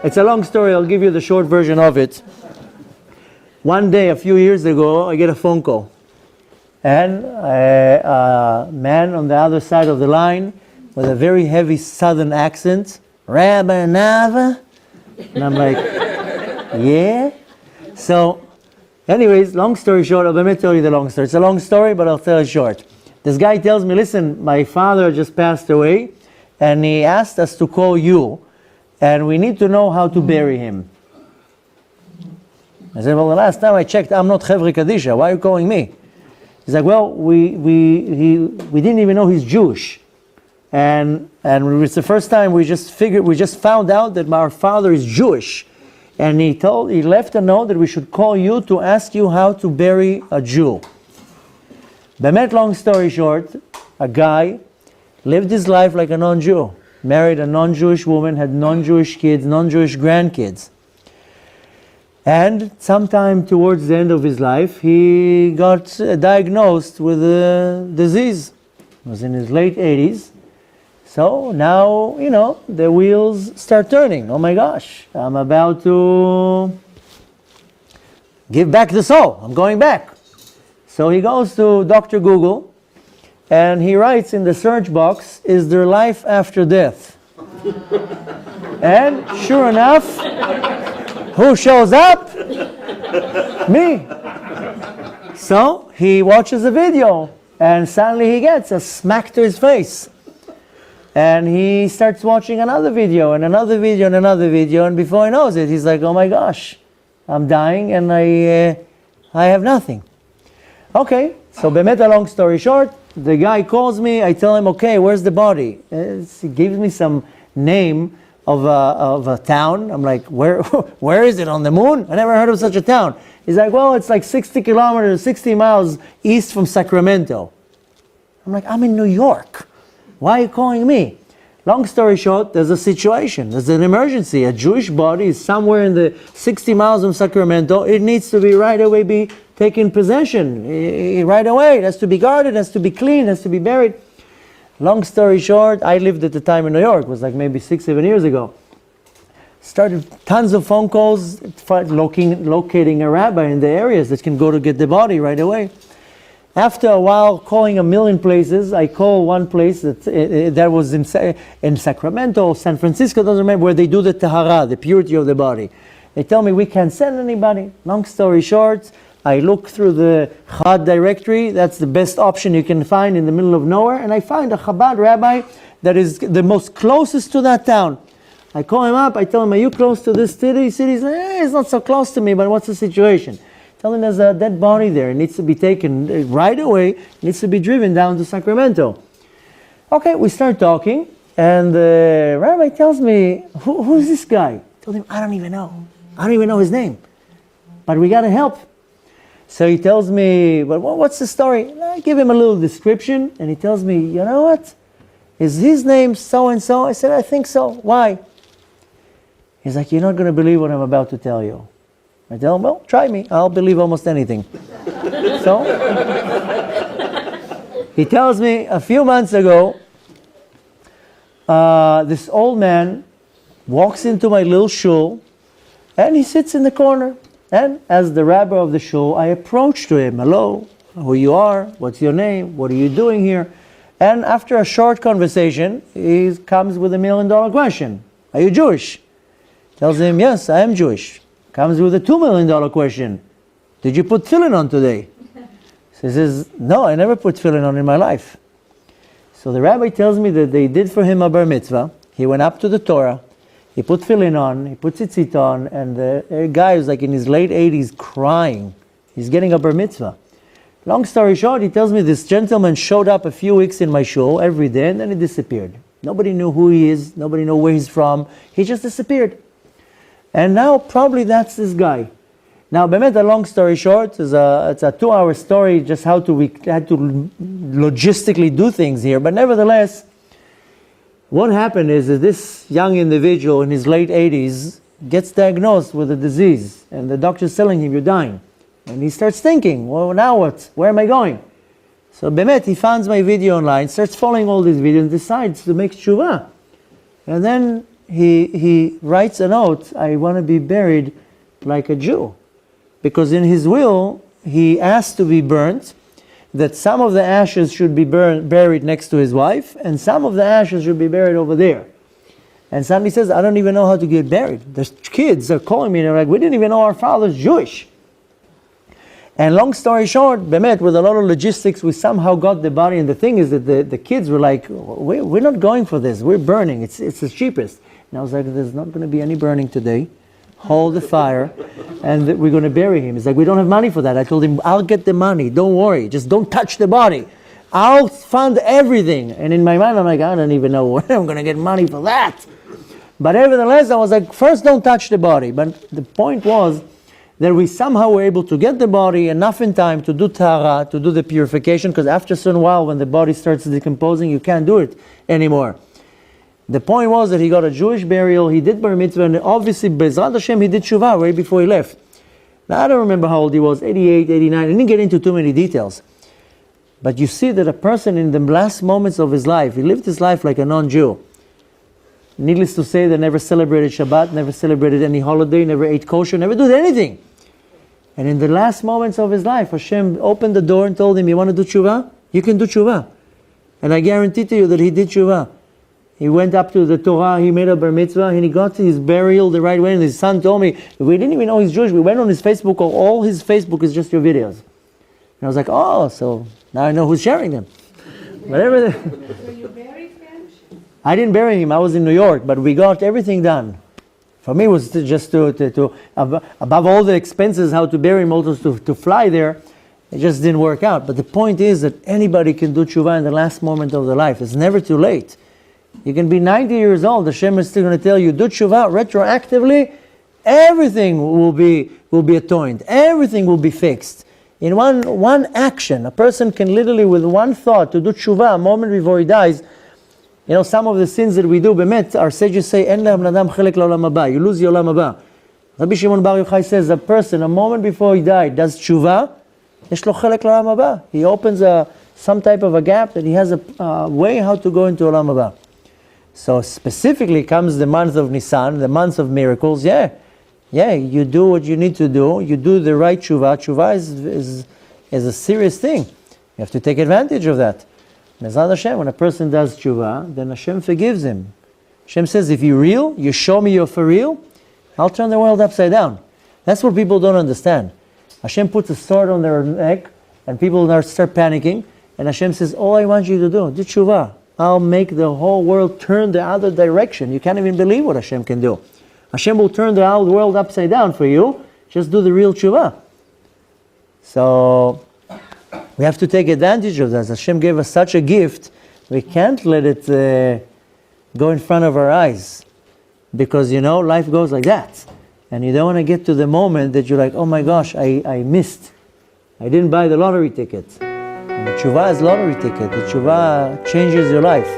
It's a long story. I'll give you the short version of it. One day, a few years ago, I get a phone call. And a man on the other side of the line with a very heavy southern accent, Rabbi Nava. And I'm like, yeah? So, anyways, long story short, let me tell you the long story. It's a long story, but I'll tell it short. This guy tells me, listen, my father just passed away, and he asked us to call you, and we need to know how to bury him. I said, well, the last time I checked, I'm not Chevre Kadisha. Why are you calling me? He's like, well, we didn't even know he's Jewish. And it's the first time we just found out that our father is Jewish. And he left a note that we should call you to ask you how to bury a Jew. Bemet, long story short, a guy lived his life like a non-Jew. Married a non-Jewish woman, had non-Jewish kids, non-Jewish grandkids. And sometime towards the end of his life, he got diagnosed with a disease. He was in his late 80s. So now, the wheels start turning. Oh my gosh, I'm about to give back the soul. I'm going back. So he goes to Dr. Google, and he writes in the search box, is there life after death? And sure enough, who shows up? Me. So he watches a video, and suddenly he gets a smack to his face. And he starts watching another video, and another video, and another video, and before he knows it, he's like, oh my gosh, I'm dying, and I have nothing. Okay, so bemet, a long story short, the guy calls me, I tell him, okay, where's the body? He gives me some name of a town. I'm like, where is it, on the moon? I never heard of such a town. He's like, well, it's like 60 kilometers, 60 miles east from Sacramento. I'm like, I'm in New York. Why are you calling me? Long story short, there's a situation. There's an emergency. A Jewish body is somewhere in the 60 miles from Sacramento. It needs to be right away be taken possession. Right away. It has to be guarded, it has to be cleaned, it has to be buried. Long story short, I lived at the time in New York. It was like maybe 6-7 years ago. Started tons of phone calls, locating a rabbi in the areas that can go to get the body right away. After a while, calling a million places, I call one place that was in Sacramento, San Francisco, doesn't remember, where they do the tahara, the purity of the body. They tell me we can't send anybody. Long story short, I look through the Chabad directory. That's the best option you can find in the middle of nowhere. And I find a Chabad rabbi that is the most closest to that town. I call him up. I tell him, are you close to this city? He says, it's not so close to me, but what's the situation? Tell him there's a dead body there. It needs to be taken right away. It needs to be driven down to Sacramento. Okay, we start talking. And the rabbi tells me, who's this guy? I told him, I don't even know. I don't even know his name. But we got to help. So he tells me, but what's the story? I give him a little description, and he tells me, you know what? Is his name so-and-so? I said, I think so. Why? He's like, you're not going to believe what I'm about to tell you. I tell him, well, try me. I'll believe almost anything. So he tells me, a few months ago, this old man walks into my little shul, and he sits in the corner. And as the rabbi of the shul, I approach to him. Hello, who you are? What's your name? What are you doing here? And after a short conversation, he comes with $1 million question. Are you Jewish? Tells him, yes, I am Jewish. Comes with a $2 million question. Did you put tefillin on today? So he says, no, I never put tefillin on in my life. So the rabbi tells me that they did for him a bar mitzvah. He went up to the Torah. He put tefillin on, he put tzitzit on, and the guy was like in his late 80s crying. He's getting a bar mitzvah. Long story short, he tells me this gentleman showed up a few weeks in my shul every day, and then he disappeared. Nobody knew who he is, nobody knew where he's from. He just disappeared. And now probably that's this guy. Now, bemet, a long story short, it's a 2-hour story, just how we had to logistically do things here. But nevertheless, what happened is that this young individual in his late 80s gets diagnosed with a disease, and the doctor's telling him, you're dying. And he starts thinking, well, now what? Where am I going? So bemet, he finds my video online, starts following all these videos, and decides to make Chuva. And then he writes a note, I want to be buried like a Jew. Because in his will, he asked to be burnt, that some of the ashes should be buried next to his wife, and some of the ashes should be buried over there. And suddenly says, I don't even know how to get buried. The kids are calling me, and they're like, we didn't even know our father's Jewish. And long story short, Bemet, with a lot of logistics, we somehow got the body. And the thing is that the kids were like, we're not going for this. We're burning. It's the cheapest. And I was like, there's not going to be any burning today. Hold the fire, and we're going to bury him. He's like, we don't have money for that. I told him, I'll get the money. Don't worry. Just don't touch the body. I'll fund everything. And in my mind, I'm like, I don't even know where I'm going to get money for that. But nevertheless, I was like, first don't touch the body. But the point was that we somehow were able to get the body enough in time to do tahara, to do the purification, because after a certain while, when the body starts decomposing, you can't do it anymore. The point was that he got a Jewish burial, he did bar mitzvah, and obviously, Bezrat Hashem, he did Chuva right before he left. Now, I don't remember how old he was, 88, 89, I didn't get into too many details. But you see that a person in the last moments of his life, he lived his life like a non-Jew. Needless to say, they never celebrated Shabbat, never celebrated any holiday, never ate kosher, never did anything. And in the last moments of his life, Hashem opened the door and told him, you want to do Chuva? You can do Chuva. And I guarantee to you that he did Chuva. He went up to the Torah, he made a bar mitzvah, and he got to his burial the right way. And his son told me, we didn't even know he's Jewish. We went on his Facebook, all his Facebook is just your videos. And I was like, oh, so now I know who's sharing them. Whatever. So you buried him? I didn't bury him, I was in New York, but we got everything done. For me, it was just to above all the expenses, how to bury him, also to fly there, it just didn't work out. But the point is that anybody can do tshuva in the last moment of their life. It's never too late. You can be 90 years old, Hashem is still going to tell you, do tshuva retroactively, everything will be atoned, everything will be fixed. In one action, a person can literally, with one thought, to do tshuva a moment before he dies. You know, some of the sins that we do, bemet, our sages say, En le'am nadam chelek la'olam haba, you lose your olam haba. Rabbi Shimon Bar Yochai says, a person, a moment before he died, does tshuva, yesh lo chelek la'olam haba. He opens some type of a gap that he has a way how to go into olam haba. So specifically comes the month of Nisan, the month of miracles. Yeah, you do what you need to do. You do the right tshuva. Tshuva is a serious thing. You have to take advantage of that. Bezrat Hashem, when a person does tshuva, then Hashem forgives him. Hashem says, if you're real, you show me you're for real, I'll turn the world upside down. That's what people don't understand. Hashem puts a sword on their neck, and people start panicking, and Hashem says, all I want you to do tshuva. I'll make the whole world turn the other direction. You can't even believe what Hashem can do. Hashem will turn the whole world upside down for you. Just do the real tshuva. So we have to take advantage of that. Hashem gave us such a gift. We can't let it go in front of our eyes. Because, life goes like that. And you don't want to get to the moment that you're like, oh my gosh, I missed. I didn't buy the lottery ticket. The tshuva is lottery ticket. The tshuva changes your life.